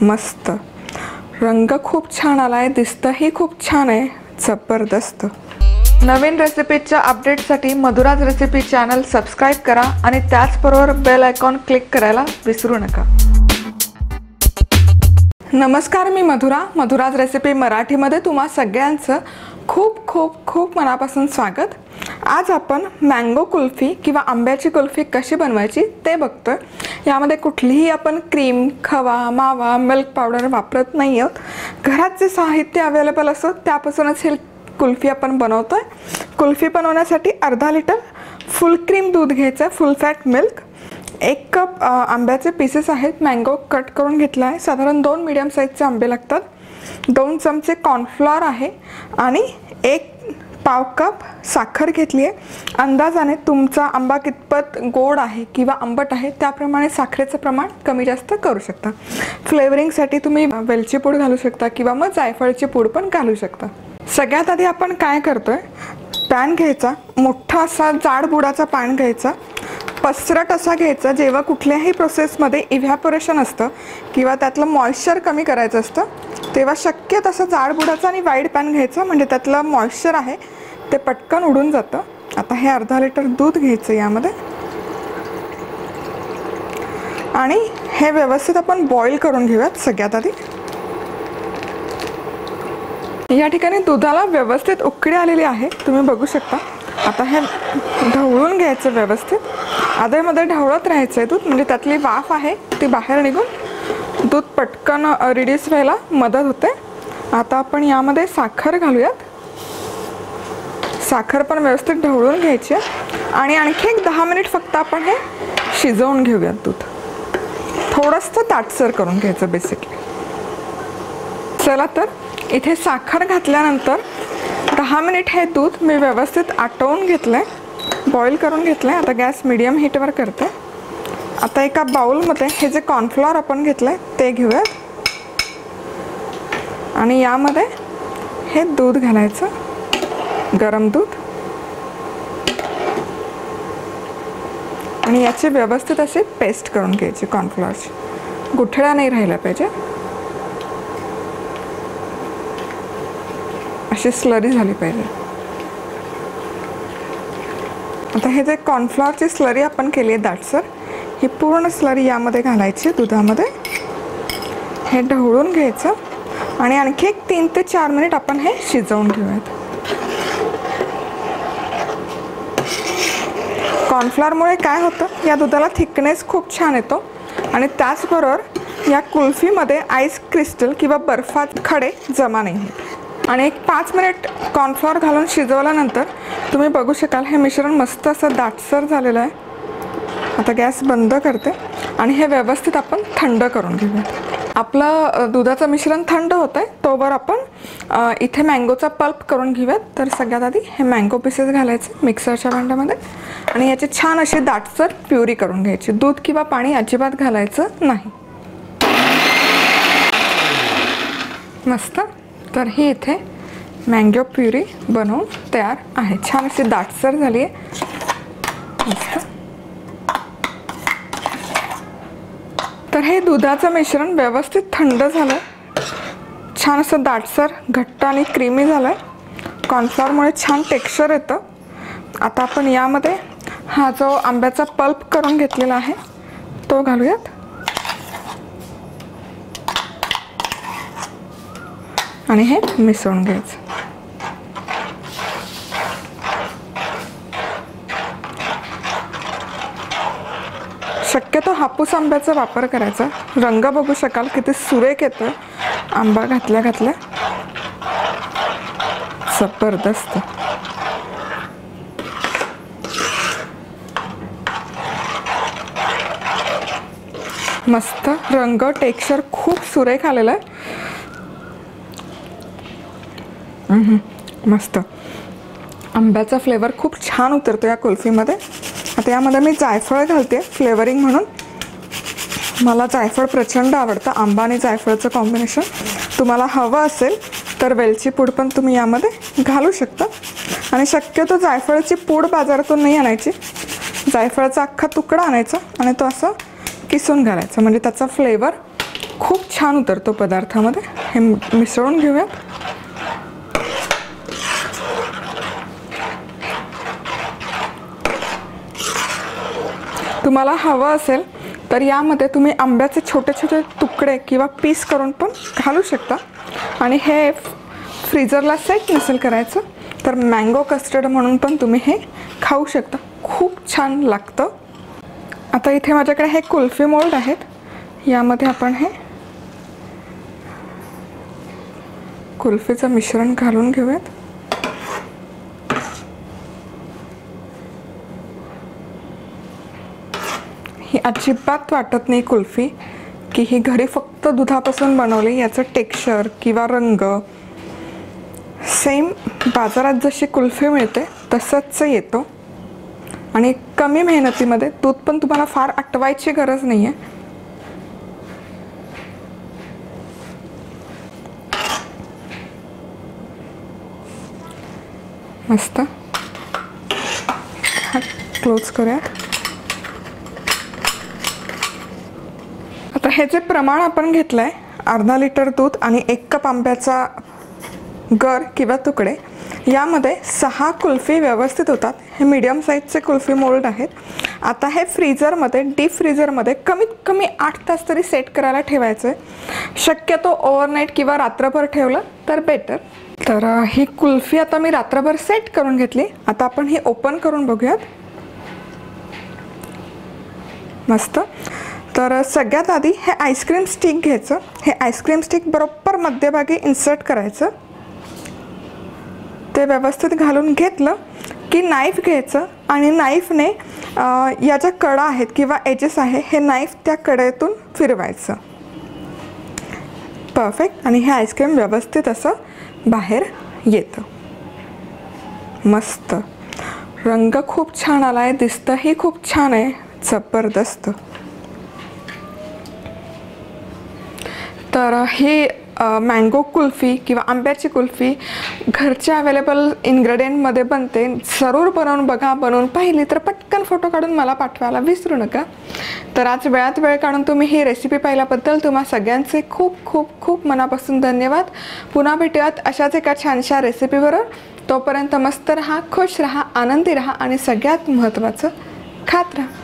मस्त रंग खूप छान आलाय, दिसतही खूप छान आहे, जबरदस्त। नवीन रेसिपीच्या अपडेटसाठी मधुराज रेसिपी चॅनल सबस्क्राइब करा आणि त्याचबरोबर बेल आयकॉन क्लिक करायला विसरू नका। नमस्कार, मी मधुराज रेसिपी मराठीमध्ये तुम्हा सगळ्यांचं खूप खूप खूप मनापासून स्वागत। आज आपण मँगो कुल्फी किंवा आंब्याची कुल्फी कशी बनवायची ते बघतोय। यामध्ये कुठलीही आपण क्रीम, खवा, मावा, मिल्क पावडर वापरत नाही आहोत। घरात जे साहित्य अवेलेबल असतं त्यापासूनच हे कुल्फी आपण बनवतोय। कुल्फी बनवण्यासाठी अर्धा लिटर फुल क्रीम दूध घ्यायचं, फुल फॅट मिल्क, 1 कप आंब्याचे पीसेस आहेत, मँगो कट करून घेतला आहे, साधारण 2 मीडियम साईजचे आंबे लागतात, 2 चमचे कॉर्नफ्लॉर आहे आणि 1 पाव कप साखर घेतली आहे। अंदाजाने तुमचा आंबा कितपत गोड आहे किंवा आंबट आहे त्याप्रमाणे साखरेचं प्रमाण कमी जास्त करू शकता। फ्लेवरिंगसाठी तुम्ही वेलची पूड घालू शकता किंवा मग जायफळची पूड पण घालू शकता। सगळ्यात आधी आपण काय करतोय, पॅन घ्यायचा, मोठा असा जाड बुडाचा पॅन घ्यायचा, पसरट असा घ्यायचा। जेव्हा कुठल्याही प्रोसेसमध्ये इव्हॅपोरेशन असतं किंवा त्यातलं मॉइश्चर कमी करायचं असतं तेव्हा शक्य तसं जाड बुडाचा आणि वाईड पॅन घ्यायचं, म्हणजे त्यातलं मॉइश्चर आहे ते पटकन उडून जातं। आता हे अर्धा लिटर दूध घ्यायचं यामध्ये आणि हे व्यवस्थित आपण बॉईल करून घेऊयात। सगळ्यात आधी या ठिकाणी दुधाला व्यवस्थित उकळी आलेली आहे, तुम्ही बघू शकता। आता हे ढवळून घ्यायचं व्यवस्थित, आधेमध्ये ढवळत राहायचं दूध, म्हणजे त्यातली वाफ आहे ती बाहेर निघून दूध पटकन रिड्यूस व्हायला मदत होते। आता आपण यामध्ये साखर घालूयात, साखर पण व्यवस्थित ढवळून घ्यायची आणि आणखी 10 मिनिट फक्त आपण हे शिजवून घेऊयात। दूध थोडंसं दाटसर करून घ्यायचं बेसिकली। चला तर इथे साखर घातल्यानंतर 10 मिनिट हे दूध मी व्यवस्थित आटवून घेतलंय, बॉईल करून घेतलंय। आता गॅस मीडियम हीटवर करते। आता एका बाउलमध्ये हे जे कॉर्नफ्लॉर आपण घेतलंय ते घेऊयात आणि यामध्ये हे दूध घालायचं, गरम दूध, आणि याची व्यवस्थित अशी पेस्ट करून घ्यायची। कॉर्नफ्लॉरची गुठळ्या नाही राहिल्या पाहिजे, अशी स्लरी झाली पाहिजे। आता हे जे कॉर्नफ्लॉरची स्लरी आपण केली आहे दाटसर, ही पूर्ण स्लरी यामध्ये घालायची दुधामध्ये, हे ढवळून घ्यायचं आणि आणखी 3 ते 4 मिनिट आपण हे शिजवून घेऊयात। कॉर्नफ्लॉरमुळे काय होतं, या दुधाला थिकनेस खूप छान येतो आणि त्याचबरोबर या कुल्फीमध्ये आईस क्रिस्टल किंवा बर्फात खडे जमा नाही होत। आणि 5 मिनिट कॉर्नफ्लॉर घालून शिजवल्यानंतर तुम्ही बघू शकाल हे मिश्रण मस्त असं दाटसर झालेलं आहे। आता गॅस बंद करते आणि हे व्यवस्थित आपण थंड करून घेऊया। आपलं दुधाचं मिश्रण थंड होतंय तोवर आपण इथे मँगोचा पल्प करून घेऊयात। तर सगळ्यात आधी हे मँगो पीसेस घालायचे मिक्सरच्या भांड्यामध्ये आणि याची छान अशी दाटसर प्युरी करून घ्यायची। दूध किंवा पाणी अजिबात घालायचं नाही। मस्त, तर ही इथे मँगो प्युरी बनवून तयार आहे, छान अशी दाटसर झाली आहे। मस्त, तर हे दुधाचं मिश्रण व्यवस्थित थंड झालं, छान असं दाटसर घट्ट आणि क्रीमी झालं। कॉर्नफ्लॉरमुळे छान टेक्स्चर येतं। आता आपण यामध्ये हा जो आंब्याचा पल्प करून घेतलेला आहे तो घालूयात आणि हे मिसळून घ्यायचं। शक्यतो हापूस आंब्याचा वापर करायचा। रंग बघू शकाल किती सुरेख येतोय आंबा घातल्या घातल्या, जबरदस्त। मस्त रंग, टेक्स्चर खूप सुरेख आलेलं आहे। मस्त आंब्याचा फ्लेवर खूप छान उतरतो या कुल्फीमध्ये। आता यामध्ये मी जायफळ घालते फ्लेवरिंग म्हणून, मला जायफळ प्रचंड आवडतं, आंबा आणि जायफळचं कॉम्बिनेशन। तुम्हाला हवं असेल तर वेलची पूड पण तुम्ही यामध्ये घालू शकता आणि शक्यतो जायफळची पूड बाजारातून नाही आणायची, जायफळाचा अख्खा तुकडा आणायचा आणि तो असा किसून घालायचा, म्हणजे त्याचा फ्लेवर खूप छान उतरतो पदार्थामध्ये. हे मिसळून घेऊयात. तुम्हाला हवं असेल तर यामध्ये तुम्ही आंब्याचे छोटे छोटे तुकडे किंवा पीस करून पण घालू शकता. आणि हे फ्रीजरला सेट नसेल करायचं तर मँगो कस्टर्ड म्हणून पण तुम्ही हे खाऊ शकता. खूप छान लागतं. आता इथे माझ्याकडे हे कुल्फी मोल्ड आहेत. यामध्ये आपण हे कुल्फीचं मिश्रण घालून घेऊयात. ही अजिबात वाटत नाही कुल्फी की ही घरी फक्त दुधापासून बनवली. याचं टेक्स्चर किंवा रंग सेम बाजारात जशी कुल्फी मिळते तसंच येतो. आणि कमी मेहनतीमध्ये. दूध पण तुम्हाला फार आटवायची गरज नाही आहे. मस्त. क्लोज करूया. आता हे जे प्रमाण आपण घेतलं आहे, अर्धा लिटर दूध आणि 1 कप आंब्याचा गर किंवा तुकडे, यामध्ये 6 कुल्फी व्यवस्थित होतात. हे मीडियम साईजचे कुल्फी मोल्ड आहेत. आता हे फ्रीजरमध्ये, डीप फ्रीजरमध्ये कमीत कमी 8 तास तरी सेट करायला ठेवायचं आहे. शक्यतो ओव्हरनाईट किंवा रात्रभर ठेवलं तर बेटर. तर ही कुल्फी आता मी रात्रभर सेट करून घेतली. आता आपण ही ओपन करून बघूयात. मस्त. तर सगळ्यात आधी हे आईस्क्रीम स्टिक घ्यायचं. हे आईस्क्रीम स्टिक बरोबर मध्यभागी इन्सर्ट करायचं. ते व्यवस्थित घालून घेतलं की नाईफ घ्यायचं आणि नाईफने या ज्या कडा आहेत किंवा एजेस आहे हे नाईफ त्या कडेतून फिरवायचं. परफेक्ट. आणि हे आईस्क्रीम व्यवस्थित असं बाहेर येतं. मस्त. रंग खूप छान आला आहे. दिसतंही खूप छान आहे. जबरदस्त. तर ही मँगो कुल्फी किंवा आंब्याची कुल्फी घरच्या अवेलेबल इन्ग्रेडियंटमध्ये बनते. जरूर बनवून बघा. बनवून पाहिली तर पटकन फोटो काढून मला पाठवायला विसरू नका. तर आज वेळात वेळ काढून तुम्ही ही रेसिपी पाहिल्याबद्दल तुम्हा सगळ्यांचे खूप खूप खूप मनापासून धन्यवाद. पुन्हा भेटूयात अशाच एका छानशा रेसिपीबरोबर. तोपर्यंत मस्त राहा, खुश राहा, आनंदी राहा आणि सगळ्यात महत्त्वाचं खात राहा.